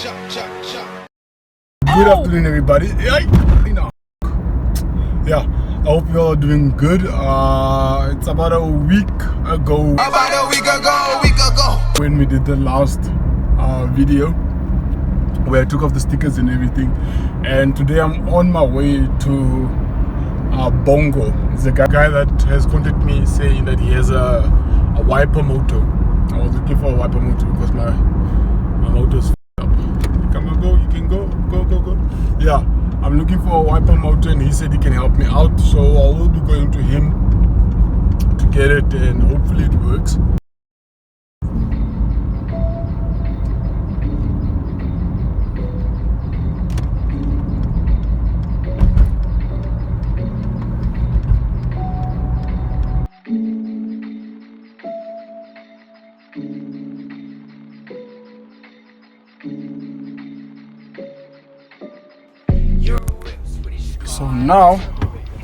Good afternoon, everybody. Yeah, I hope you all are doing good. It's about a week ago. When we did the last video where I took off the stickers and everything. And today I'm on my way to Bongo. It's a guy that has contacted me saying that he has a wiper motor. I was looking for a wiper motor because my motor's f***ed up. Come on, go, you can go. Yeah, I'm looking for a wiper motor and he said he can help me out. So I will be going to him to get it and hopefully it works. So now,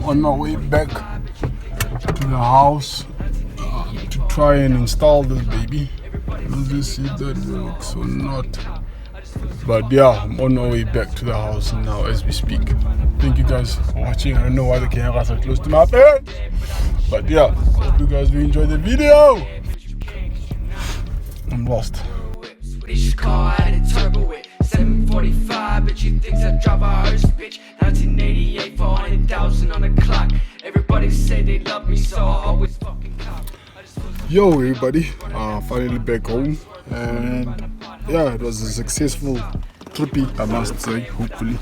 on my way back to the house to try and install this baby. Let's just see if that works or not. But yeah, I'm on my way back to the house now as we speak. Thank you guys for watching. I don't know why the cameras are close to my face. But yeah, hope you guys do enjoy the video. I'm lost. 745, but she thinks I drive a hearse, bitch. 1988, 400,000 on the clock. Everybody say they love me, so I always fucking cop. Yo, everybody, finally back home, and yeah, it was a successful trippy, I must say, hopefully.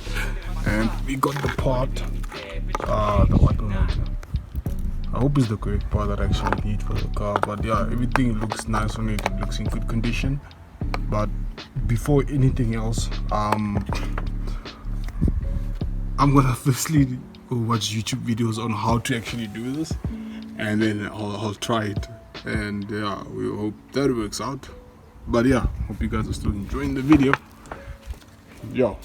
And we got the part, the wiper motor. I hope it's the correct part that I actually need for the car, but yeah, everything looks nice on it. It looks in good condition. But before anything else, I'm gonna firstly go watch YouTube videos on how to actually do this, and then I'll try it, and yeah, we hope that works out. But yeah, hope you guys are still enjoying the video. Yo.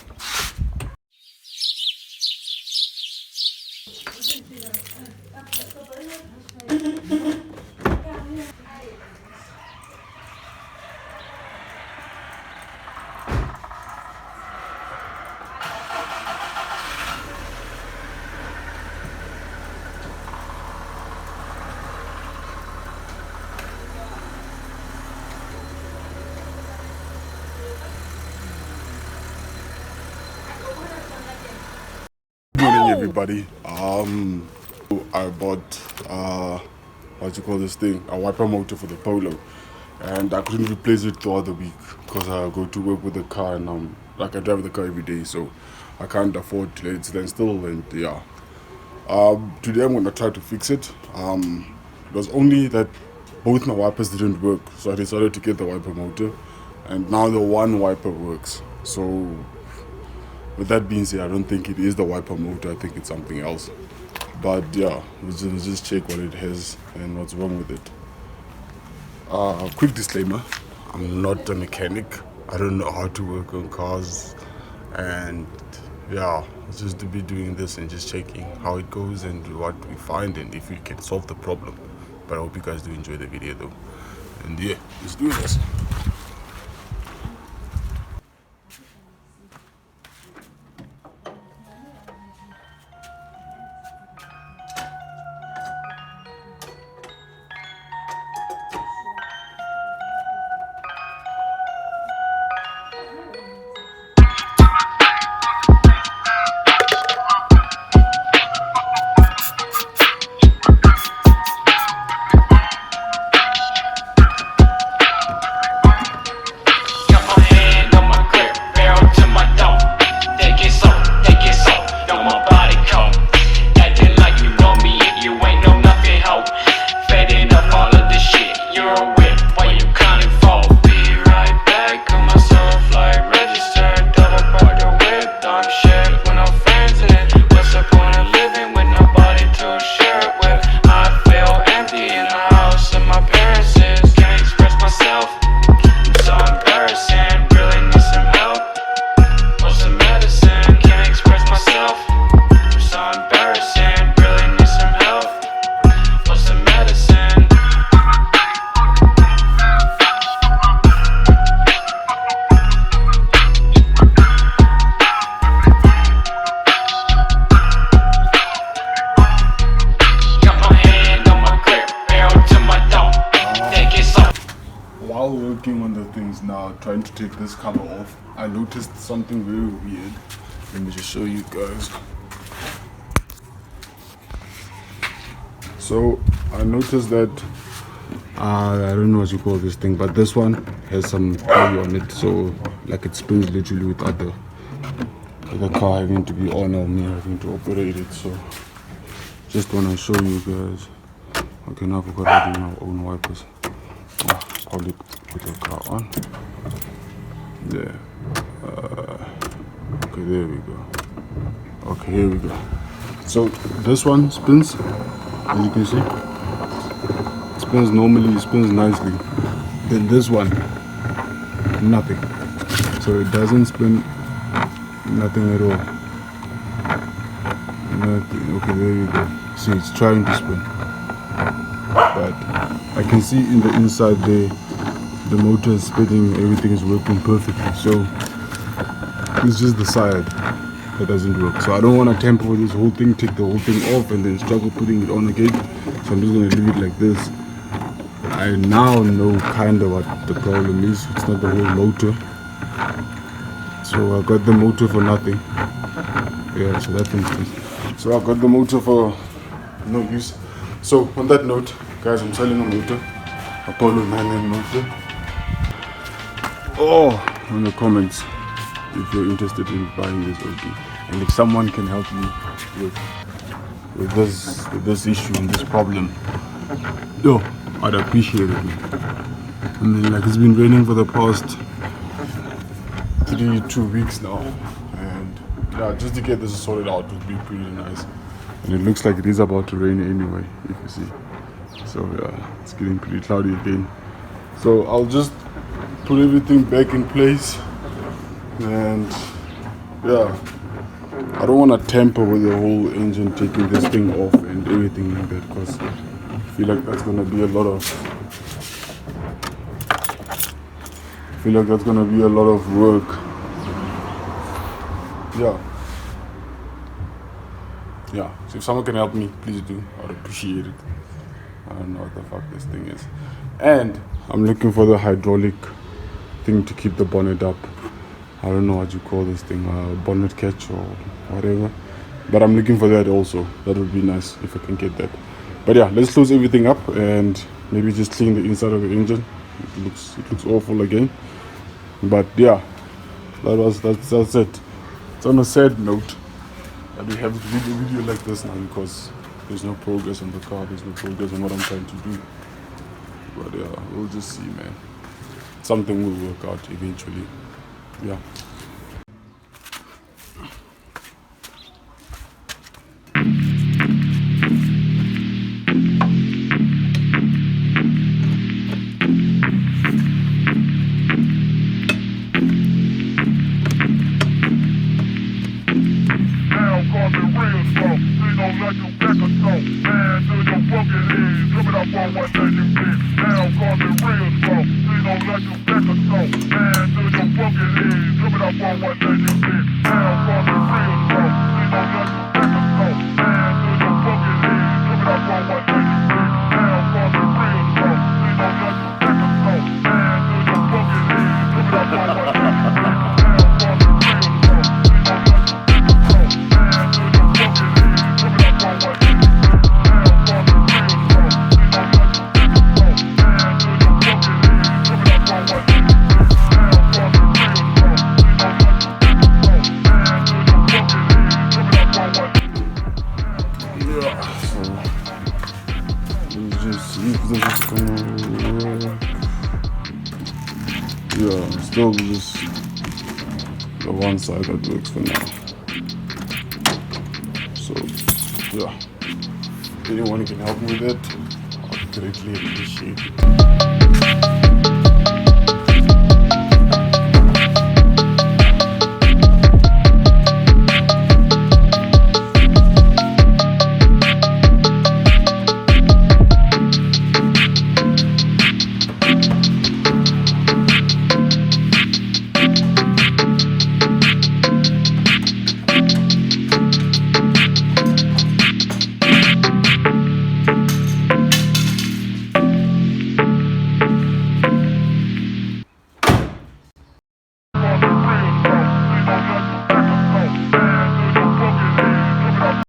Good morning, everybody. I bought what you call this thing, a wiper motor for the Polo, and I couldn't replace it throughout the week because I go to work with the car, and like I drive the car every day, so I can't afford to let it stand still. And yeah, today I'm gonna try to fix it. It was only that both my wipers didn't work, so I decided to get the wiper motor, and now the one wiper works. So with that being said, I don't think it is the wiper motor, I think it's something else. But yeah, let's just check what it has and what's wrong with it. Quick disclaimer, I'm not a mechanic. I don't know how to work on cars. And yeah, just to be doing this and just checking how it goes and what we find and if we can solve the problem. But I hope you guys do enjoy the video though. And yeah, let's do this. trying to take this cover off, I noticed something very weird. Let me just show you guys. So I noticed that I don't know what you call this thing, but this one has some pulley on it, so like it spins literally without the car having to be on or me having to operate it. So just want to show you guys. Okay, now we've got to do our own wipers. Probably put the car on. Yeah. Okay, there we go. Okay, here we go. So this one spins, as you can see. It spins normally, it spins nicely. Then this one, nothing. So it doesn't spin, nothing at all. Nothing. Okay, there you go. See, it's trying to spin. But I can see in the inside there, the motor is spinning, everything is working perfectly. So it's just the side that doesn't work. So I don't want to tamper with this whole thing, take the whole thing off and then struggle putting it on again. So I'm just going to leave it like this. I now know kind of what the problem is. It's not the whole motor. So I got the motor for nothing. Yeah, so that makes sense. So I got the motor for no use. So on that note, guys, I'm selling a motor, a Polo 9M motor. Oh, in the comments if you're interested in buying this OD, and if someone can help me with this issue and this problem, yo, I'd appreciate it, man. I mean, like, it's been raining for the past 2 weeks now, and yeah, just to get this sorted out would be pretty nice. And it looks like it is about to rain anyway, if you see. So yeah, it's getting pretty cloudy again. So I'll just put everything back in place, and yeah, I don't want to tamper with the whole engine, taking this thing off and everything like that, because I feel like that's gonna be a lot of work. Yeah, so if someone can help me, please do. I'd appreciate it. I don't know what the fuck this thing is. And I'm looking for the hydraulic thing to keep the bonnet up. I don't know what you call this thing, bonnet catch or whatever. But I'm looking for that also. That would be nice if I can get that. But yeah, let's close everything up and maybe just clean the inside of the engine. It looks awful again. But yeah, that's it. It's on a sad note that we have to do a video like this now, because there's no progress on the car, there's no progress on what I'm trying to do. But yeah, we'll just see, man. Something will work out eventually. Yeah. Yeah, still just the one side that works for now. So yeah, if anyone can help me with it, I'd greatly appreciate it.